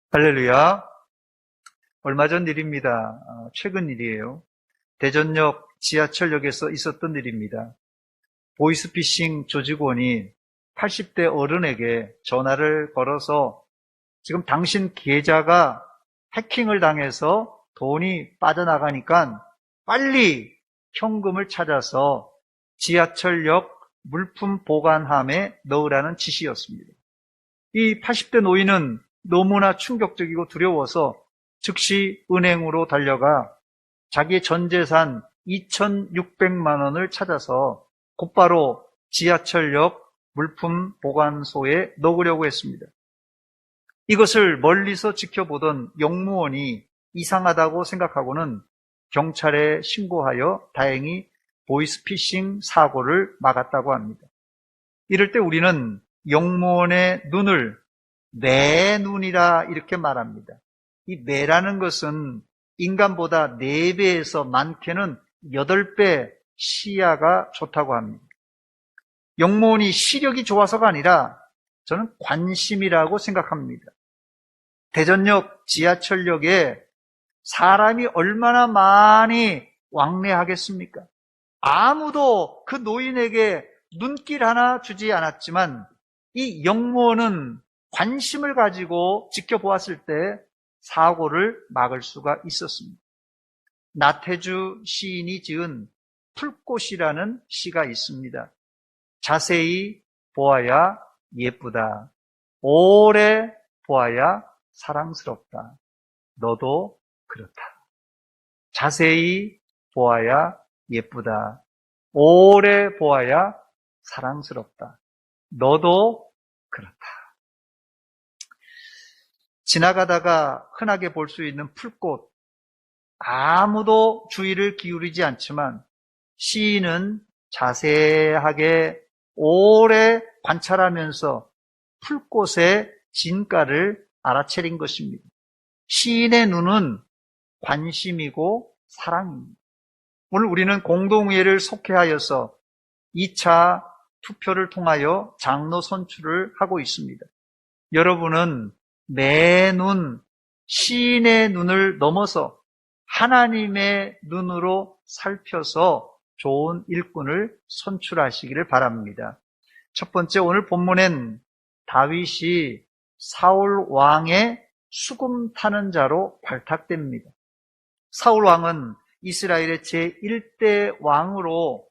할렐루야. 얼마 전 일입니다. 최근 일이에요. 대전역 지하철역에서 있었던 일입니다. 보이스피싱 조직원이 80대 어른에게 전화를 걸어서 지금 당신 계좌가 해킹을 당해서 돈이 빠져나가니까 빨리 현금을 찾아서 지하철역 물품 보관함에 넣으라는 지시였습니다. 이 80대 노인은 너무나 충격적이고 두려워서 즉시 은행으로 달려가 자기의 전 재산 2,600만 원을 찾아서 곧바로 지하철역 물품 보관소에 넣으려고 했습니다. 이것을 멀리서 지켜보던 영무원이 이상하다고 생각하고는 경찰에 신고하여 다행히 보이스피싱 사고를 막았다고 합니다. 이럴 때 우리는 영무원의 눈을 내 눈이라 이렇게 말합니다. 이 내라는 것은 인간보다 4배에서 많게는 8배 시야가 좋다고 합니다. 영무원이 시력이 좋아서가 아니라 저는 관심이라고 생각합니다. 대전역 지하철역에 사람이 얼마나 많이 왕래하겠습니까? 아무도 그 노인에게 눈길 하나 주지 않았지만 이 영무원은 관심을 가지고 지켜보았을 때 사고를 막을 수가 있었습니다. 나태주 시인이 지은 풀꽃이라는 시가 있습니다. 자세히 보아야 예쁘다. 오래 보아야 사랑스럽다. 너도 그렇다. 자세히 보아야 예쁘다. 오래 보아야 사랑스럽다. 너도 그렇다. 지나가다가 흔하게 볼 수 있는 풀꽃, 아무도 주의를 기울이지 않지만 시인은 자세하게 오래 관찰하면서 풀꽃의 진가를 알아차린 것입니다. 시인의 눈은 관심이고 사랑입니다. 오늘 우리는 공동의회를 속회하여서 2차 투표를 통하여 장로 선출을 하고 있습니다. 여러분은 내 눈, 시인의 눈을 넘어서 하나님의 눈으로 살펴서 좋은 일꾼을 선출하시기를 바랍니다. 첫 번째, 오늘 본문엔 다윗이 사울 왕의 수금 타는 자로 발탁됩니다. 사울 왕은 이스라엘의 제1대 왕으로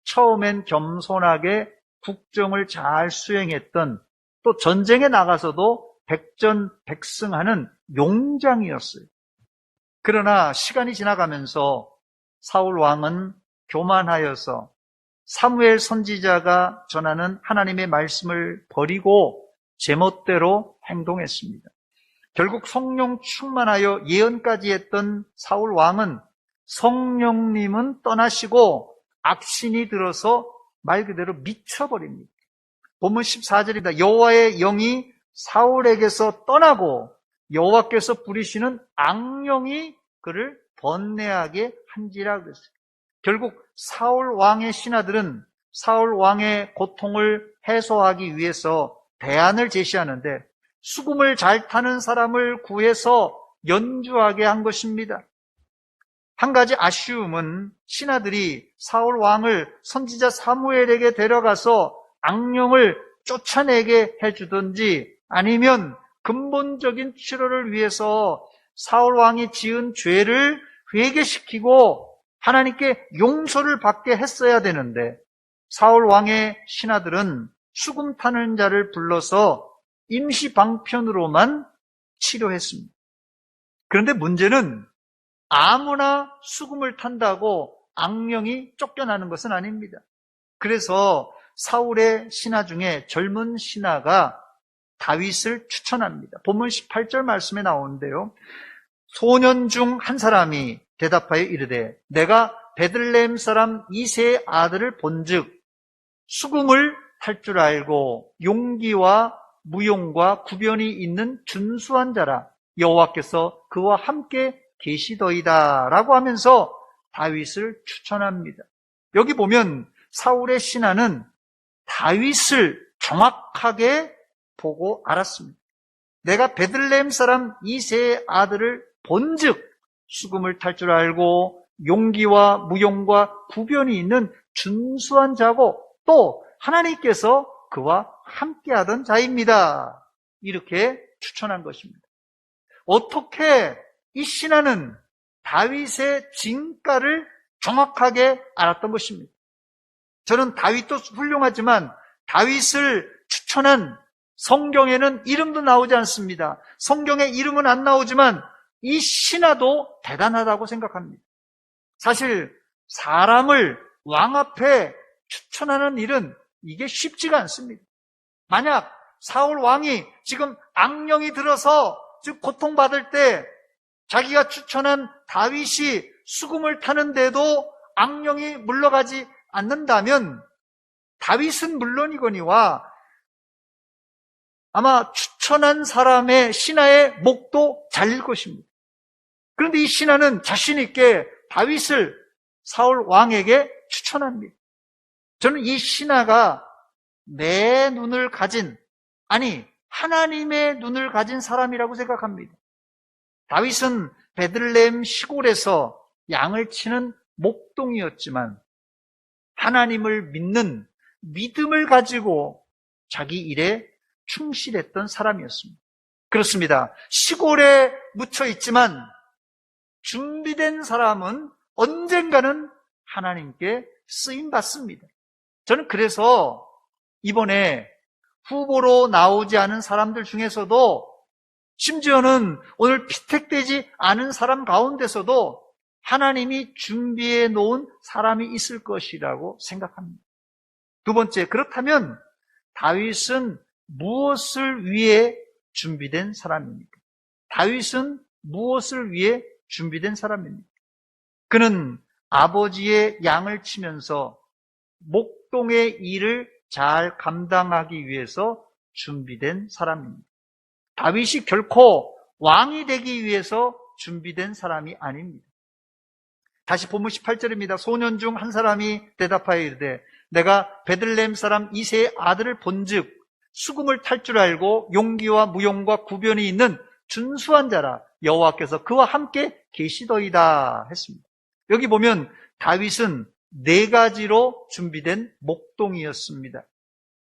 처음엔 겸손하게 국정을 잘 수행했던, 또 전쟁에 나가서도 백전백승하는 용장이었어요. 그러나 시간이 지나가면서 사울 왕은 교만하여서 사무엘 선지자가 전하는 하나님의 말씀을 버리고 제멋대로 행동했습니다. 결국 성령 충만하여 예언까지 했던 사울 왕은 성령님은 떠나시고 악신이 들어서 말 그대로 미쳐버립니다. 본문 14절입니다. 여호와의 영이 사울에게서 떠나고 여호와께서 부리시는 악령이 그를 번뇌하게 한지라 그랬어요. 결국 사울 왕의 신하들은 사울 왕의 고통을 해소하기 위해서 대안을 제시하는데 수금을 잘 타는 사람을 구해서 연주하게 한 것입니다. 한 가지 아쉬움은 신하들이 사울 왕을 선지자 사무엘에게 데려가서 악령을 쫓아내게 해주든지 아니면 근본적인 치료를 위해서 사울 왕이 지은 죄를 회개시키고 하나님께 용서를 받게 했어야 되는데 사울 왕의 신하들은 수금 타는 자를 불러서 임시 방편으로만 치료했습니다. 그런데 문제는 아무나 수금을 탄다고 악령이 쫓겨나는 것은 아닙니다. 그래서 사울의 신하 중에 젊은 신하가 다윗을 추천합니다. 본문 18절 말씀에 나오는데요. 소년 중 한 사람이 대답하여 이르되 내가 베들레헴 사람 이새의 아들을 본즉 수금을 탈 줄 알고 용기와 무용과 구변이 있는 준수한 자라 여호와께서 그와 함께 계시더이다 라고 하면서 다윗을 추천합니다. 여기 보면 사울의 신하는 다윗을 정확하게 보고 알았습니다. 내가 베들레헴 사람 이새의 아들을 본즉 수금을 탈 줄 알고 용기와 무용과 구변이 있는 준수한 자고 또 하나님께서 그와 함께하던 자입니다. 이렇게 추천한 것입니다. 어떻게 이 신하는 다윗의 진가를 정확하게 알았던 것입니다. 저는 다윗도 훌륭하지만 다윗을 추천한 성경에는 이름도 나오지 않습니다. 성경에 이름은 안 나오지만 이 신하도 대단하다고 생각합니다. 사실 사람을 왕 앞에 추천하는 일은 이게 쉽지가 않습니다. 만약 사울 왕이 지금 악령이 들어서 즉 고통받을 때 자기가 추천한 다윗이 수금을 타는데도 악령이 물러가지 않는다면 다윗은 물론이거니와 아마 추천한 사람의 신하의 목도 잘릴 것입니다. 그런데 이 신하는 자신 있게 다윗을 사울 왕에게 추천합니다. 저는 이 신하가 내 눈을 가진, 아니 하나님의 눈을 가진 사람이라고 생각합니다. 다윗은 베들레헴 시골에서 양을 치는 목동이었지만 하나님을 믿는 믿음을 가지고 자기 일에 충실했던 사람이었습니다. 그렇습니다. 시골에 묻혀 있지만 준비된 사람은 언젠가는 하나님께 쓰임받습니다. 저는 그래서 이번에 후보로 나오지 않은 사람들 중에서도 심지어는 오늘 피택되지 않은 사람 가운데서도 하나님이 준비해 놓은 사람이 있을 것이라고 생각합니다. 두 번째, 그렇다면 다윗은 무엇을 위해 준비된 사람입니까? 다윗은 무엇을 위해 준비된 사람입니까? 그는 아버지의 양을 치면서 목동의 일을 잘 감당하기 위해서 준비된 사람입니다. 다윗이 결코 왕이 되기 위해서 준비된 사람이 아닙니다. 다시 본문 18절입니다. 소년 중 한 사람이 대답하여 이르되 내가 베들레헴 사람 이새의 아들을 본즉 수금을 탈 줄 알고 용기와 무용과 구변이 있는 준수한 자라 여호와께서 그와 함께 계시더이다 했습니다. 여기 보면 다윗은 네 가지로 준비된 목동이었습니다.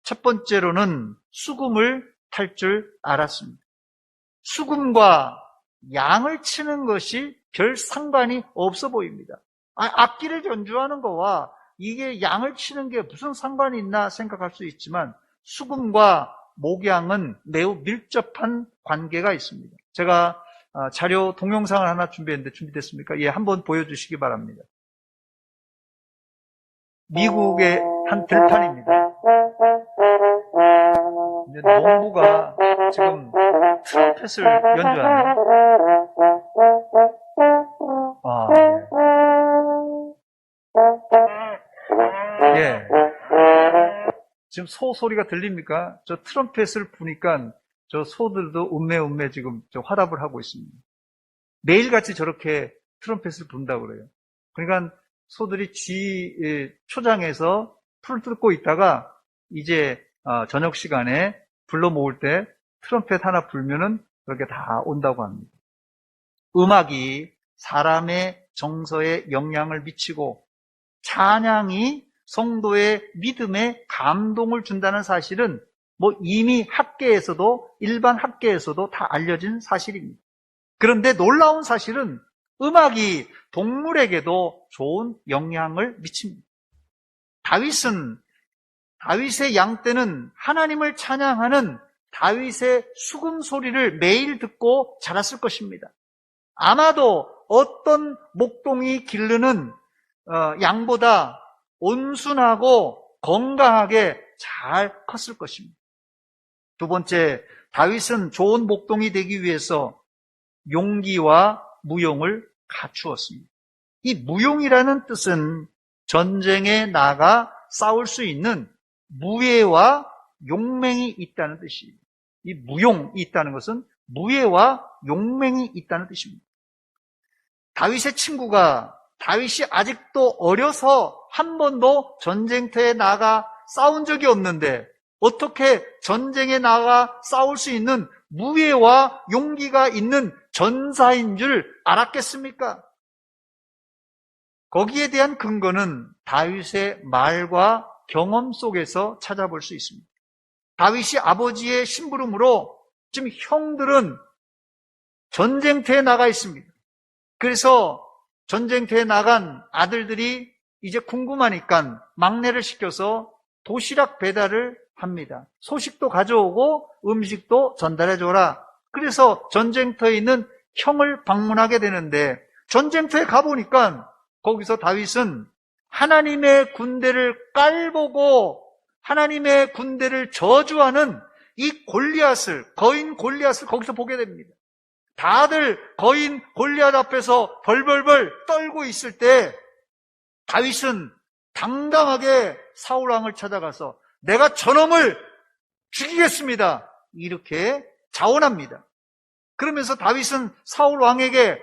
첫 번째로는 수금을 탈 줄 알았습니다. 수금과 양을 치는 것이 별 상관이 없어 보입니다. 악기를 연주하는 거와 이게 양을 치는 게 무슨 상관이 있나 생각할 수 있지만 수금과 목양은 매우 밀접한 관계가 있습니다. 제가 자료 동영상을 하나 준비했는데 준비됐습니까? 예, 한번 보여주시기 바랍니다. 미국의 한 들판입니다. 농부가 지금 트럼펫을 연주하네요. 예. 지금 소 소리가 들립니까? 저 트럼펫을 부니까 저 소들도 음메 지금 저 화답을 하고 있습니다. 매일같이 저렇게 트럼펫을 분다고 그래요. 그러니까 소들이 초장에서 풀을 뜯고 있다가 이제 저녁 시간에 불러 모을 때 트럼펫 하나 불면은 그렇게 다 온다고 합니다. 음악이 사람의 정서에 영향을 미치고 찬양이 성도의 믿음에 감동을 준다는 사실은 이미 학계에서도 일반 학계에서도 다 알려진 사실입니다. 그런데 놀라운 사실은 음악이 동물에게도 좋은 영향을 미칩니다. 다윗의 양 떼는 하나님을 찬양하는 다윗의 수금 소리를 매일 듣고 자랐을 것입니다. 아마도 어떤 목동이 기르는 양보다 온순하고 건강하게 잘 컸을 것입니다. 두 번째, 다윗은 좋은 목동이 되기 위해서 용기와 무용을 갖추었습니다. 이 무용이라는 뜻은 전쟁에 나가 싸울 수 있는 무예와 용맹이 있다는 뜻입니다. 이 무용이 있다는 것은 무예와 용맹이 있다는 뜻입니다. 다윗의 친구가 다윗이 아직도 어려서 한 번도 전쟁터에 나가 싸운 적이 없는데 어떻게 전쟁에 나가 싸울 수 있는 무예와 용기가 있는 전사인 줄 알았겠습니까? 거기에 대한 근거는 다윗의 말과 경험 속에서 찾아볼 수 있습니다. 다윗이 아버지의 심부름으로 지금 형들은 전쟁터에 나가 있습니다. 그래서 전쟁터에 나간 아들들이 이제 궁금하니까 막내를 시켜서 도시락 배달을 합니다. 소식도 가져오고 음식도 전달해줘라. 그래서 전쟁터에 있는 형을 방문하게 되는데 전쟁터에 가보니까 거기서 다윗은 하나님의 군대를 깔보고 하나님의 군대를 저주하는 이 거인 골리앗을 거기서 보게 됩니다. 다들 거인 골리앗 앞에서 벌벌벌 떨고 있을 때 다윗은 당당하게 사울 왕을 찾아가서 내가 저놈을 죽이겠습니다. 이렇게 자원합니다. 그러면서 다윗은 사울 왕에게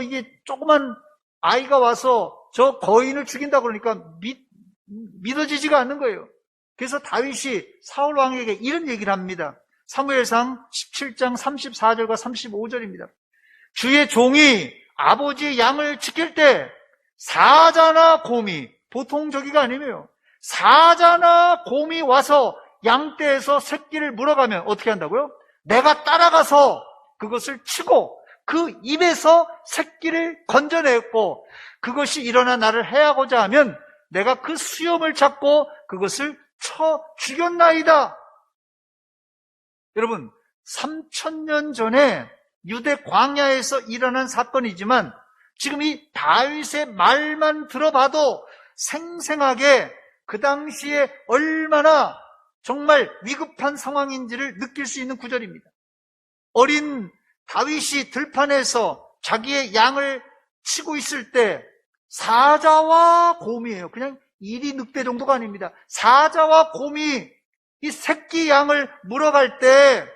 이게 조그만 아이가 와서 저 거인을 죽인다 그러니까 믿어지지가 않는 거예요. 그래서 다윗이 사울 왕에게 이런 얘기를 합니다. 사무엘상 17장 34절과 35절입니다. 주의 종이 아버지의 양을 지킬 때 사자나 곰이, 보통 저기가 아니에요. 사자나 곰이 와서 양떼에서 새끼를 물어가면 어떻게 한다고요? 내가 따라가서 그것을 치고 그 입에서 새끼를 건져냈고 그것이 일어나 나를 해하고자 하면 내가 그 수염을 잡고 그것을 쳐 죽였나이다. 여러분, 3000년 전에 유대 광야에서 일어난 사건이지만 지금 이 다윗의 말만 들어봐도 생생하게 그 당시에 얼마나 정말 위급한 상황인지를 느낄 수 있는 구절입니다. 어린 다윗이 들판에서 자기의 양을 치고 있을 때 사자와 곰이에요. 그냥 이리 늑대 정도가 아닙니다. 사자와 곰이 이 새끼 양을 물어갈 때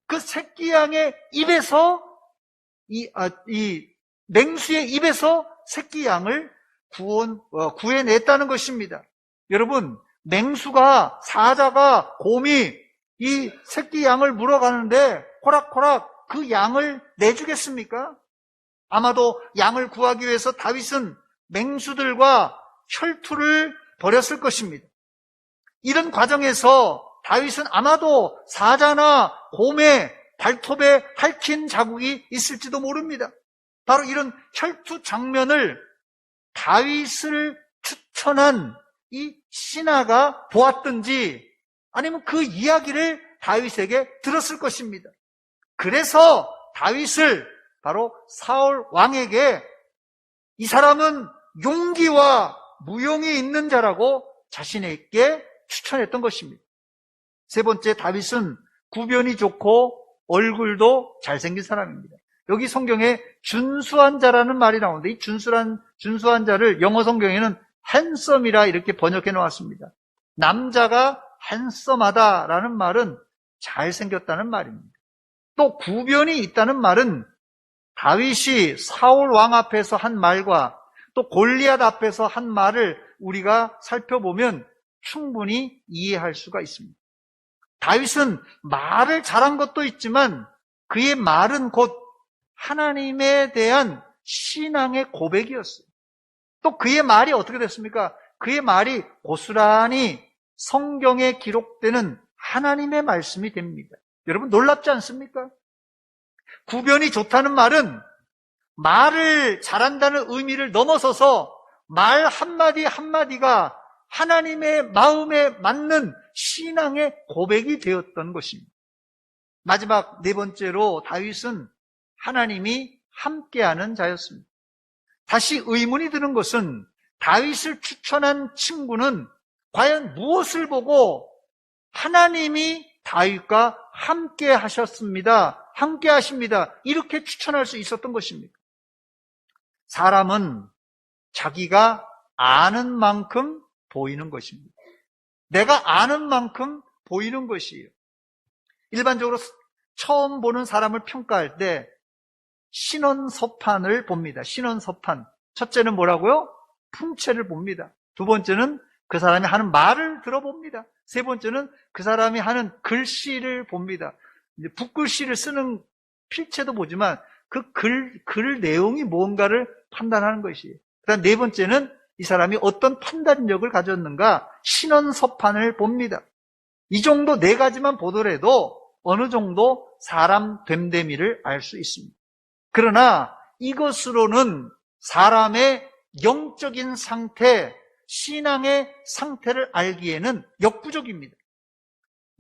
그 새끼 양의 입에서 이 맹수의 입에서 새끼 양을 구해냈다는 것입니다. 여러분, 맹수가, 사자가, 곰이 이 새끼 양을 물어가는데 호락호락 그 양을 내주겠습니까? 아마도 양을 구하기 위해서 다윗은 맹수들과 혈투를 벌였을 것입니다. 이런 과정에서 다윗은 아마도 사자나 곰의 발톱에 핥힌 자국이 있을지도 모릅니다. 바로 이런 혈투 장면을 다윗을 추천한 이 신하가 보았든지 아니면 그 이야기를 다윗에게 들었을 것입니다. 그래서 다윗을 바로 사울 왕에게 이 사람은 용기와 무용이 있는 자라고 자신에게 추천했던 것입니다. 세 번째, 다윗은 구변이 좋고 얼굴도 잘생긴 사람입니다. 여기 성경에 준수한 자라는 말이 나오는데 이 준수한 자를 영어 성경에는 핸섬이라 이렇게 번역해 놓았습니다. 남자가 핸섬하다라는 말은 잘생겼다는 말입니다. 또 구변이 있다는 말은 다윗이 사울 왕 앞에서 한 말과 또 골리앗 앞에서 한 말을 우리가 살펴보면 충분히 이해할 수가 있습니다. 다윗은 말을 잘한 것도 있지만 그의 말은 곧 하나님에 대한 신앙의 고백이었어요. 또 그의 말이 어떻게 됐습니까? 그의 말이 고스란히 성경에 기록되는 하나님의 말씀이 됩니다. 여러분 놀랍지 않습니까? 구변이 좋다는 말은 말을 잘한다는 의미를 넘어서서 말 한마디 한마디가 하나님의 마음에 맞는 신앙의 고백이 되었던 것입니다. 마지막 네 번째로 다윗은 하나님이 함께하는 자였습니다. 다시 의문이 드는 것은 다윗을 추천한 친구는 과연 무엇을 보고 하나님이 다윗과 함께 하셨습니다. 함께 하십니다. 이렇게 추천할 수 있었던 것입니다. 사람은 자기가 아는 만큼 보이는 것입니다. 내가 아는 만큼 보이는 것이에요. 일반적으로 처음 보는 사람을 평가할 때 신원서판을 봅니다. 신원서판. 첫째는 뭐라고요? 풍채를 봅니다. 두 번째는 그 사람이 하는 말을 들어봅니다. 세 번째는 그 사람이 하는 글씨를 봅니다. 이제 붓글씨를 쓰는 필체도 보지만 그 글 내용이 뭔가를 판단하는 것이에요. 그다음 네 번째는 이 사람이 어떤 판단력을 가졌는가 신원서판을 봅니다. 이 정도 네 가지만 보더라도 어느 정도 사람 됨됨이를 알 수 있습니다. 그러나 이것으로는 사람의 영적인 상태, 신앙의 상태를 알기에는 역부족입니다.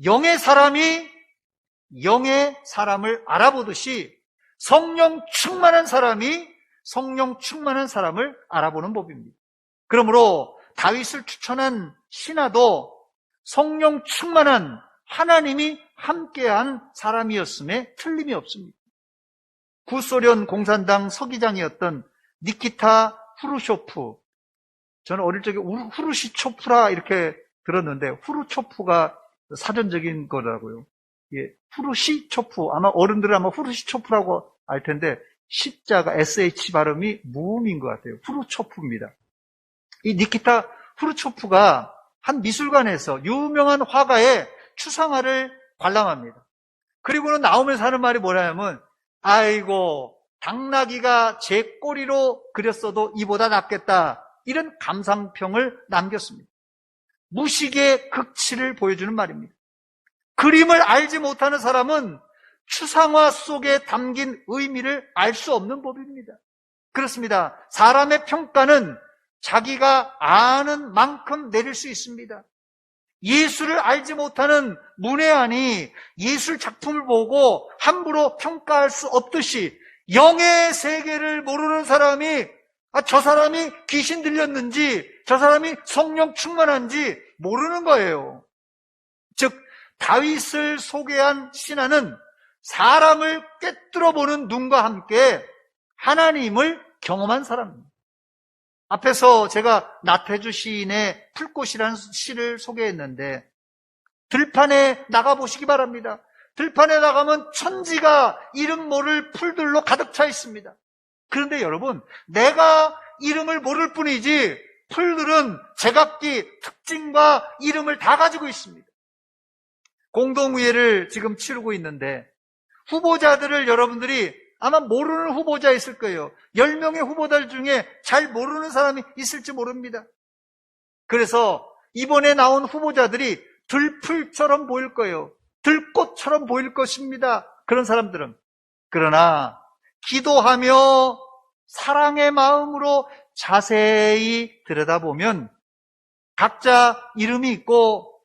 영의 사람이 영의 사람을 알아보듯이 성령 충만한 사람이 성령 충만한 사람을 알아보는 법입니다. 그러므로 다윗을 추천한 신하도 성령 충만한 하나님이 함께한 사람이었음에 틀림이 없습니다. 구소련 공산당 서기장이었던 니키타 후르쇼프, 저는 어릴 적에 후르시초프라 이렇게 들었는데 후르초프가 사전적인 거라고요. 예, 후르시초프, 아마 어른들은 아마 후르시초프라고 알 텐데 시자가 SH 발음이 무음인 것 같아요. 후르초프입니다. 이 니키타 후르초프가 한 미술관에서 유명한 화가의 추상화를 관람합니다. 그리고는 나오면서 하는 말이 뭐냐면, 아이고 당나귀가 제 꼬리로 그렸어도 이보다 낫겠다, 이런 감상평을 남겼습니다. 무식의 극치를 보여주는 말입니다. 그림을 알지 못하는 사람은 추상화 속에 담긴 의미를 알 수 없는 법입니다. 그렇습니다. 사람의 평가는 자기가 아는 만큼 내릴 수 있습니다. 예술을 알지 못하는 문외한이 예술 작품을 보고 함부로 평가할 수 없듯이 영의 세계를 모르는 사람이 저 사람이 귀신 들렸는지 저 사람이 성령 충만한지 모르는 거예요. 즉 다윗을 소개한 신하는 사람을 꿰뚫어 보는 눈과 함께 하나님을 경험한 사람입니다. 앞에서 제가 나태주 시인의 풀꽃이라는 시를 소개했는데 들판에 나가보시기 바랍니다. 들판에 나가면 천지가 이름 모를 풀들로 가득 차 있습니다. 그런데 여러분, 내가 이름을 모를 뿐이지 풀들은 제각기 특징과 이름을 다 가지고 있습니다. 공동의회를 지금 치르고 있는데 후보자들을 여러분들이 아마 모르는 후보자 있을 거예요. 10명의 후보자 중에 잘 모르는 사람이 있을지 모릅니다. 그래서 이번에 나온 후보자들이 들풀처럼 보일 거예요. 들꽃처럼 보일 것입니다. 그런 사람들은. 그러나 기도하며 사랑의 마음으로 자세히 들여다보면 각자 이름이 있고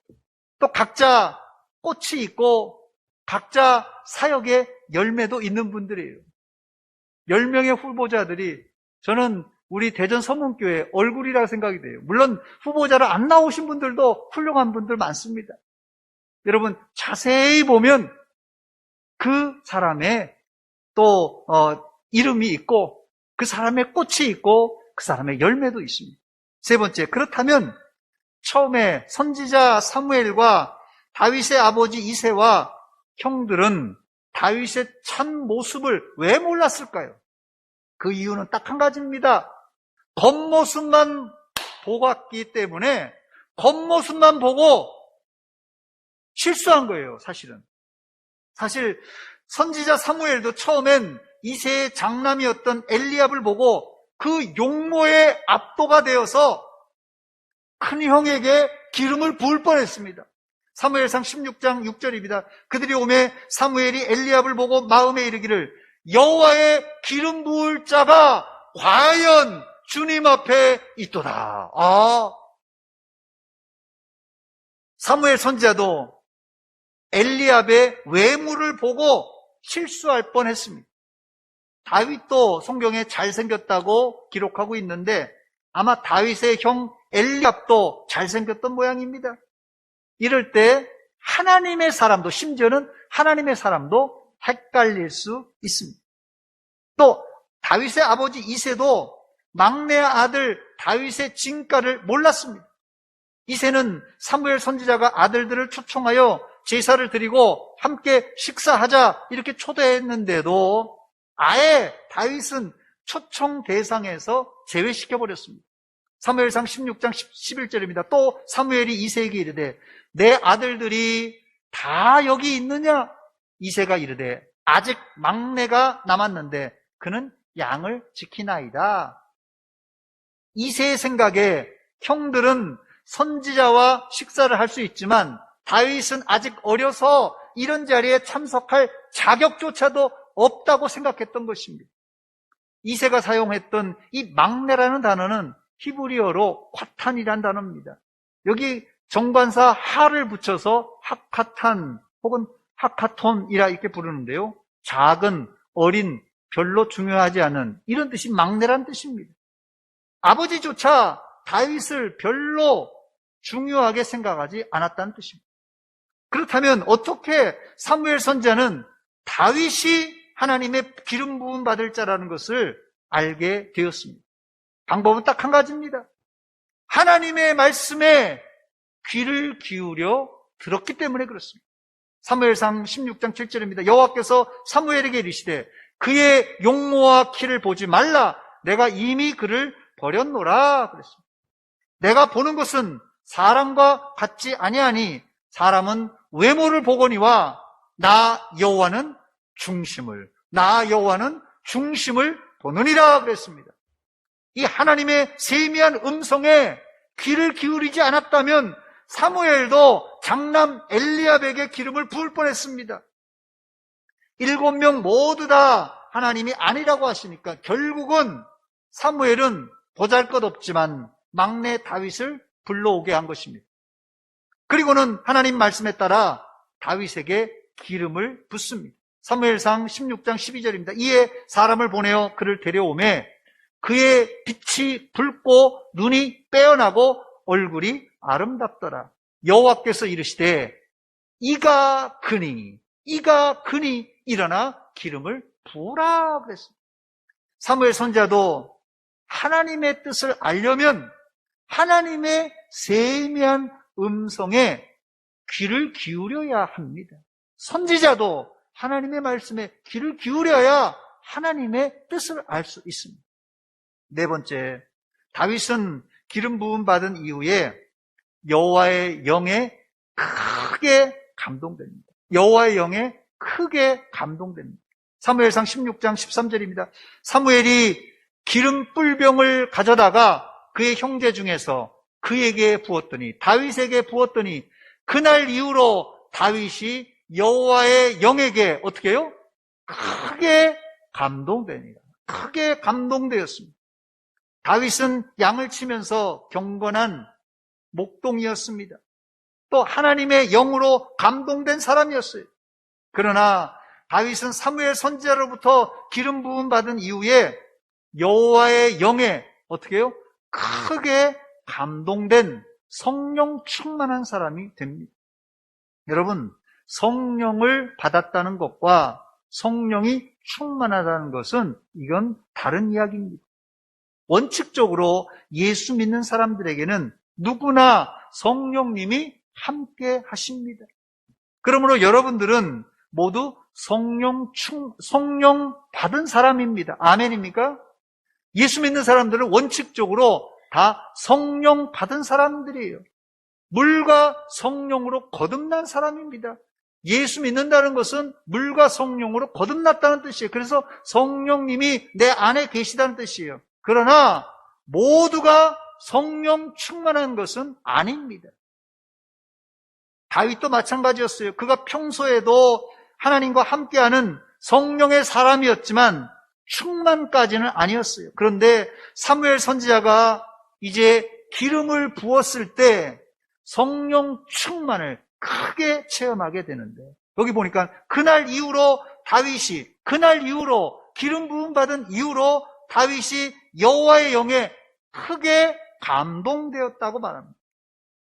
또 각자 꽃이 있고 각자 사역의 열매도 있는 분들이에요. 10명의 후보자들이 저는 우리 대전 서문교회 얼굴이라고 생각이 돼요. 물론 후보자로 안 나오신 분들도 훌륭한 분들 많습니다. 여러분 자세히 보면 그 사람의 또 이름이 있고 그 사람의 꽃이 있고 그 사람의 열매도 있습니다. 세 번째, 그렇다면 처음에 선지자 사무엘과 다윗의 아버지 이새와 형들은 다윗의 참 모습을 왜 몰랐을까요? 그 이유는 딱 한 가지입니다. 겉모습만 보고 왔기 때문에 겉모습만 보고 실수한 거예요, 사실은. 사실 선지자 사무엘도 처음엔 이새의 장남이었던 엘리압을 보고 그 용모에 압도가 되어서 큰 형에게 기름을 부을 뻔했습니다. 사무엘상 16장 6절입니다. 그들이 오매 사무엘이 엘리압을 보고 마음에 이르기를 여호와의 기름 부을 자가 과연 주님 앞에 있도다. 사무엘 선지자도 엘리압의 외모를 보고 실수할 뻔했습니다. 다윗도 성경에 잘생겼다고 기록하고 있는데 아마 다윗의 형 엘리압도 잘생겼던 모양입니다. 이럴 때 하나님의 사람도, 심지어는 하나님의 사람도 헷갈릴 수 있습니다. 또 다윗의 아버지 이새도 막내 아들 다윗의 진가를 몰랐습니다. 이새는 사무엘 선지자가 아들들을 초청하여 제사를 드리고 함께 식사하자 이렇게 초대했는데도 아예 다윗은 초청 대상에서 제외시켜버렸습니다. 사무엘상 16장 11절입니다. 또 사무엘이 이새에게 이르되 내 아들들이 다 여기 있느냐? 이새가 이르되 아직 막내가 남았는데 그는 양을 지키나이다. 이새의 생각에 형들은 선지자와 식사를 할 수 있지만 다윗은 아직 어려서 이런 자리에 참석할 자격조차도 없다고 생각했던 것입니다. 이새가 사용했던 이 막내라는 단어는 히브리어로 콰탄이라는 단어입니다. 여기 정관사 하를 붙여서 하카탄 혹은 하카톤이라 이렇게 부르는데요. 작은, 어린, 별로 중요하지 않은 이런 뜻이 막내란 뜻입니다. 아버지조차 다윗을 별로 중요하게 생각하지 않았다는 뜻입니다. 그렇다면 어떻게 사무엘 선지자는 다윗이 하나님의 기름 부음 받을 자라는 것을 알게 되었습니다. 방법은 딱 한 가지입니다. 하나님의 말씀에 귀를 기울여 들었기 때문에 그렇습니다. 사무엘상 16장 7절입니다. 여호와께서 사무엘에게 이르시되 그의 용모와 키를 보지 말라. 내가 이미 그를 버렸노라 그랬습니다. 내가 보는 것은 사람과 같지 아니하니 사람은 외모를 보거니와 나 여호와는 중심을 보느니라 그랬습니다. 이 하나님의 세미한 음성에 귀를 기울이지 않았다면 사무엘도 장남 엘리압에게 기름을 부을 뻔했습니다. 7명 모두 다 하나님이 아니라고 하시니까 결국은 사무엘은 보잘것없지만 막내 다윗을 불러오게 한 것입니다. 그리고는 하나님 말씀에 따라 다윗에게 기름을 붓습니다. 사무엘상 16장 12절입니다. 이에 사람을 보내어 그를 데려오매 그의 빛이 붉고 눈이 빼어나고 얼굴이 아름답더라. 여호와께서 이르시되 이가 그니 일어나 기름을 부으라 그랬습니다. 사무엘 선지자도 하나님의 뜻을 알려면 하나님의 세미한 음성에 귀를 기울여야 합니다. 선지자도 하나님의 말씀에 귀를 기울여야 하나님의 뜻을 알 수 있습니다. 네 번째, 다윗은 기름 부음 받은 이후에 여호와의 영에 크게 감동됩니다. 여호와의 영에 크게 감동됩니다. 사무엘상 16장 13절입니다. 사무엘이 기름 뿔병을 가져다가 그의 형제 중에서 그에게 부었더니 다윗에게 부었더니 그날 이후로 다윗이 여호와의 영에게 어떻게 해요? 크게 감동됩니다. 크게 감동되었습니다. 다윗은 양을 치면서 경건한 목동이었습니다. 또 하나님의 영으로 감동된 사람이었어요. 그러나 다윗은 사무엘 선지자로부터 기름 부음 받은 이후에 여호와의 영에 어떻게 해요? 크게 감동된 성령 충만한 사람이 됩니다. 여러분, 성령을 받았다는 것과 성령이 충만하다는 것은 이건 다른 이야기입니다. 원칙적으로 예수 믿는 사람들에게는 누구나 성령님이 함께 하십니다. 그러므로 여러분들은 모두 성령 받은 사람입니다. 아멘입니까? 예수 믿는 사람들은 원칙적으로 다 성령 받은 사람들이에요. 물과 성령으로 거듭난 사람입니다. 예수 믿는다는 것은 물과 성령으로 거듭났다는 뜻이에요. 그래서 성령님이 내 안에 계시다는 뜻이에요. 그러나 모두가 성령 충만한 것은 아닙니다. 다윗도 마찬가지였어요. 그가 평소에도 하나님과 함께하는 성령의 사람이었지만 충만까지는 아니었어요. 그런데 사무엘 선지자가 이제 기름을 부었을 때 성령 충만을 크게 체험하게 되는데, 여기 보니까 그날 이후로 기름 부음 받은 이후로 다윗이 여호와의 영에 크게 감동되었다고 말합니다.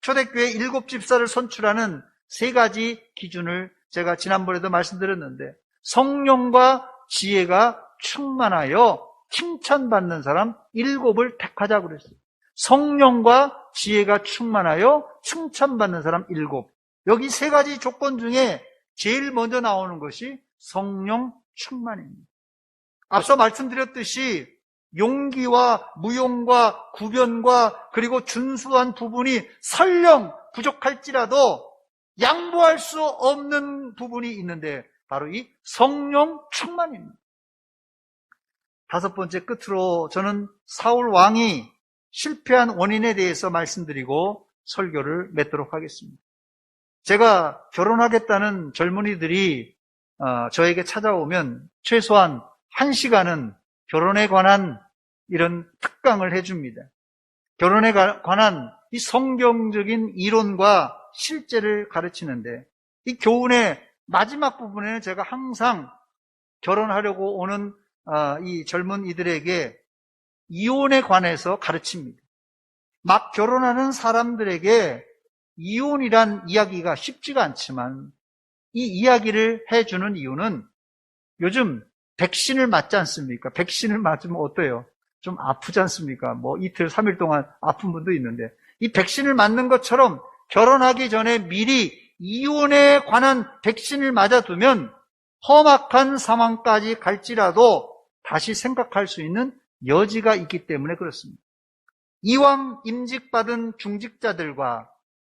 초대교회 7집사를 선출하는 3가지 기준을 제가 지난번에도 말씀드렸는데, 성령과 지혜가 충만하여 칭찬받는 사람 7을 택하자고 그랬어요. 성령과 지혜가 충만하여 칭찬받는 사람 7. 여기 3가지 조건 중에 제일 먼저 나오는 것이 성령 충만입니다. 앞서 말씀드렸듯이 용기와 무용과 구변과 그리고 준수한 부분이 설령 부족할지라도 양보할 수 없는 부분이 있는데 바로 이 성령 충만입니다. 다섯 번째, 끝으로 저는 사울 왕이 실패한 원인에 대해서 말씀드리고 설교를 맺도록 하겠습니다. 제가 결혼하겠다는 젊은이들이 저에게 찾아오면 최소한 1시간은 결혼에 관한 이런 특강을 해줍니다. 결혼에 관한 이 성경적인 이론과 실제를 가르치는데, 이 교훈의 마지막 부분에는 제가 항상 결혼하려고 오는 이 젊은 이들에게 이혼에 관해서 가르칩니다. 막 결혼하는 사람들에게 이혼이란 이야기가 쉽지가 않지만, 이 이야기를 해주는 이유는 요즘 백신을 맞지 않습니까? 백신을 맞으면 어때요? 좀 아프지 않습니까? 뭐 이틀, 3일 동안 아픈 분도 있는데, 이 백신을 맞는 것처럼 결혼하기 전에 미리 이혼에 관한 백신을 맞아두면 험악한 상황까지 갈지라도 다시 생각할 수 있는 여지가 있기 때문에 그렇습니다. 이왕 임직받은 중직자들과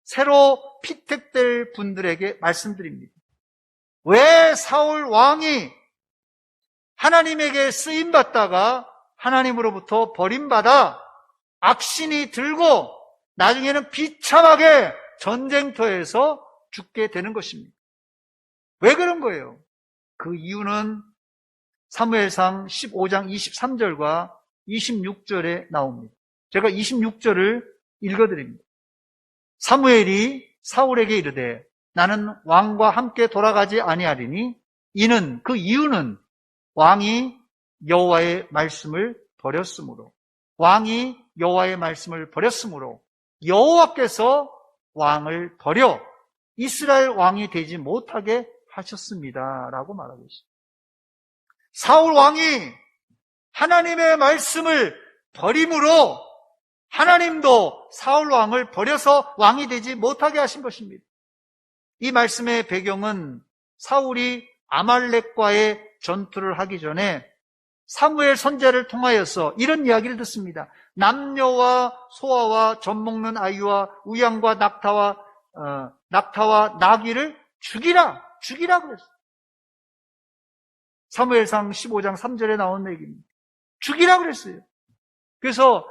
새로 피택될 분들에게 말씀드립니다. 왜 사울 왕이 하나님에게 쓰임받다가 하나님으로부터 버림받아 악신이 들고 나중에는 비참하게 전쟁터에서 죽게 되는 것입니다. 왜 그런 거예요? 그 이유는 사무엘상 15장 23절과 26절에 나옵니다. 제가 26절을 읽어드립니다. 사무엘이 사울에게 이르되 나는 왕과 함께 돌아가지 아니하리니 이는 그 이유는 왕이 여호와의 말씀을 버렸으므로 여호와께서 왕을 버려 이스라엘 왕이 되지 못하게 하셨습니다 라고 말하고 있습니다. 사울 왕이 하나님의 말씀을 버림으로 하나님도 사울 왕을 버려서 왕이 되지 못하게 하신 것입니다. 이 말씀의 배경은 사울이 아말렉과의 전투를 하기 전에 사무엘 선지자를 통하여서 이런 이야기를 듣습니다. 남녀와 소아와 젖먹는 아이와 우양과 낙타와 나귀를 죽이라 그랬어요. 사무엘상 15장 3절에 나온 얘기입니다. 죽이라 그랬어요. 그래서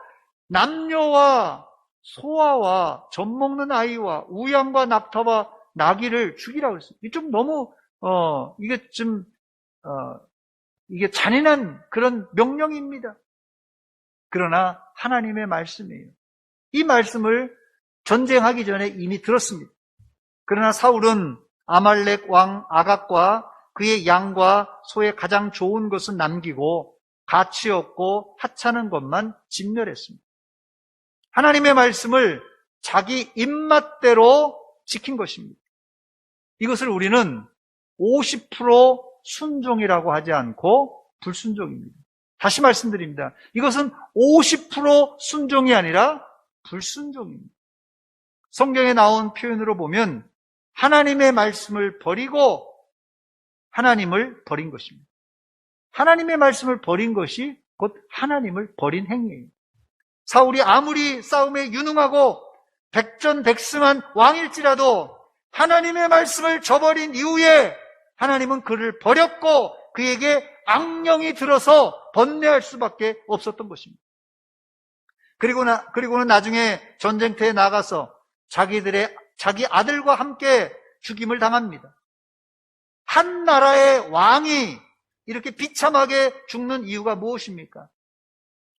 남녀와 소아와 젖먹는 아이와 우양과 낙타와 나귀를 죽이라 그랬어요. 이게 좀 너무 이게 잔인한 그런 명령입니다. 그러나 하나님의 말씀이에요. 이 말씀을 전쟁하기 전에 이미 들었습니다. 그러나 사울은 아말렉 왕 아각과 그의 양과 소의 가장 좋은 것은 남기고 가치 없고 하찮은 것만 진멸했습니다. 하나님의 말씀을 자기 입맛대로 지킨 것입니다. 이것을 우리는 50% 순종이라고 하지 않고 불순종입니다. 다시 말씀드립니다. 이것은 50% 순종이 아니라 불순종입니다. 성경에 나온 표현으로 보면 하나님의 말씀을 버리고 하나님을 버린 것입니다. 하나님의 말씀을 버린 것이 곧 하나님을 버린 행위예요. 사울이 아무리 싸움에 유능하고 백전백승한 왕일지라도 하나님의 말씀을 저버린 이후에 하나님은 그를 버렸고 그에게 악령이 들어서 번뇌할 수밖에 없었던 것입니다. 그리고는 나중에 전쟁터에 나가서 자기 아들과 함께 죽임을 당합니다. 한 나라의 왕이 이렇게 비참하게 죽는 이유가 무엇입니까?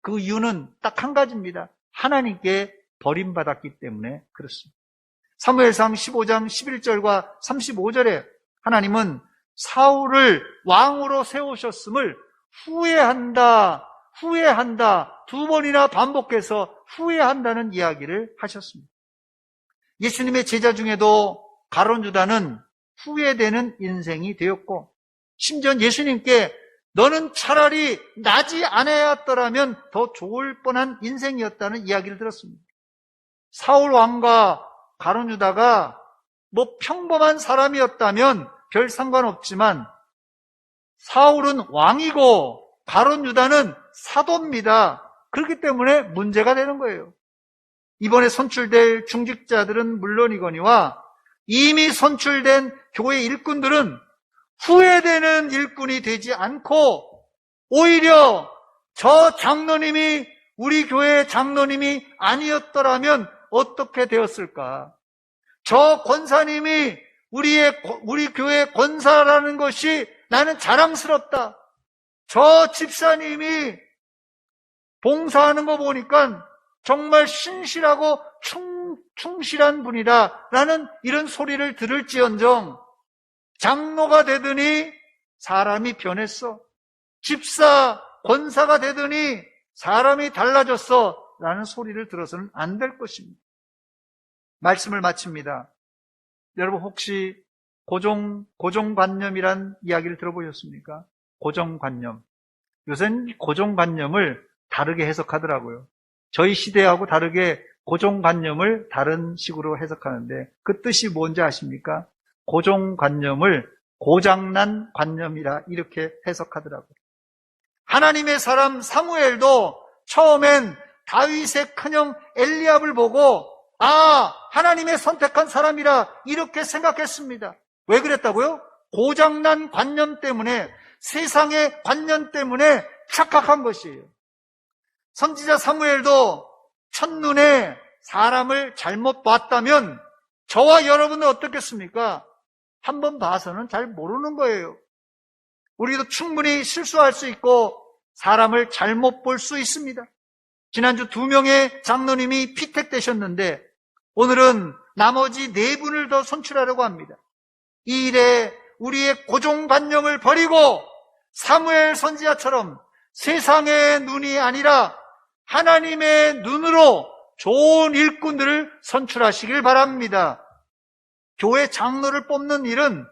그 이유는 딱 한 가지입니다. 하나님께 버림받았기 때문에 그렇습니다. 사무엘상 15장 11절과 35절에 하나님은 사울을 왕으로 세우셨음을 후회한다 두 번이나 반복해서 후회한다는 이야기를 하셨습니다. 예수님의 제자 중에도 가룟 유다는 후회되는 인생이 되었고 심지어 예수님께 너는 차라리 나지 않았더라면 더 좋을 뻔한 인생이었다는 이야기를 들었습니다. 사울 왕과 가룟 유다가 평범한 사람이었다면 별 상관없지만 사울은 왕이고 가룟 유다는 사도입니다. 그렇기 때문에 문제가 되는 거예요. 이번에 선출될 중직자들은 물론이거니와 이미 선출된 교회 일꾼들은 후회되는 일꾼이 되지 않고 오히려 저 장로님이 우리 교회 장로님이 아니었더라면 어떻게 되었을까? 저 권사님이 우리 교회 권사라는 것이 나는 자랑스럽다. 저 집사님이 봉사하는 거 보니까 정말 신실하고 충실한 분이다 라는 이런 소리를 들을지언정 장로가 되더니 사람이 변했어. 집사, 권사가 되더니 사람이 달라졌어 라는 소리를 들어서는 안 될 것입니다. 말씀을 마칩니다. 여러분 혹시 고정관념이란 이야기를 들어보셨습니까? 고정관념. 요새는 고정관념을 다르게 해석하더라고요. 저희 시대하고 다르게 고정관념을 다른 식으로 해석하는데 그 뜻이 뭔지 아십니까? 고정관념을 고장난 관념이라 이렇게 해석하더라고요. 하나님의 사람 사무엘도 처음엔 다윗의 큰형 엘리압을 보고 하나님의 선택한 사람이라 이렇게 생각했습니다. 왜 그랬다고요? 고장난 관념 때문에, 세상의 관념 때문에 착각한 것이에요. 선지자 사무엘도 첫눈에 사람을 잘못 봤다면 저와 여러분은 어떻겠습니까? 한번 봐서는 잘 모르는 거예요. 우리도 충분히 실수할 수 있고 사람을 잘못 볼 수 있습니다. 지난주 2명의 장로님이 피택되셨는데 오늘은 나머지 4분을 더 선출하려고 합니다. 이 일에 우리의 고정관념을 버리고 사무엘 선지자처럼 세상의 눈이 아니라 하나님의 눈으로 좋은 일꾼들을 선출하시길 바랍니다. 교회 장로를 뽑는 일은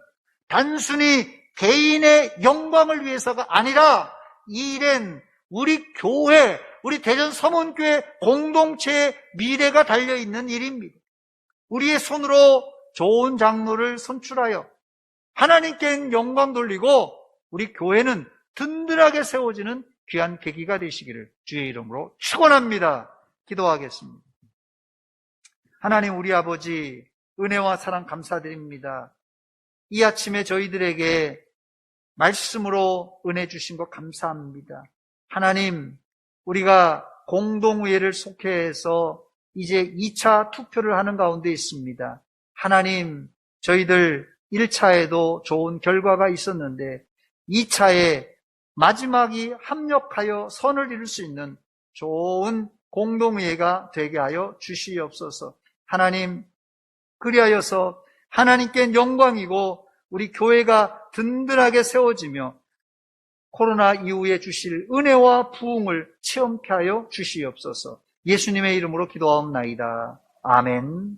단순히 개인의 영광을 위해서가 아니라 이 일엔 우리 교회, 우리 대전 서문교회 공동체의 미래가 달려있는 일입니다. 우리의 손으로 좋은 장로를 선출하여 하나님께 영광 돌리고 우리 교회는 든든하게 세워지는 귀한 계기가 되시기를 주의 이름으로 축원합니다. 기도하겠습니다. 하나님 우리 아버지 은혜와 사랑 감사드립니다. 이 아침에 저희들에게 말씀으로 은혜 주신 것 감사합니다. 하나님 우리가 공동의회를 속해서 이제 2차 투표를 하는 가운데 있습니다. 하나님 저희들 1차에도 좋은 결과가 있었는데 2차에 마지막이 합력하여 선을 이룰 수 있는 좋은 공동의회가 되게 하여 주시옵소서. 하나님 그리하여서 하나님께 영광이고 우리 교회가 든든하게 세워지며 코로나 이후에 주실 은혜와 부흥을 체험케 하여 주시옵소서. 예수님의 이름으로 기도하옵나이다. 아멘.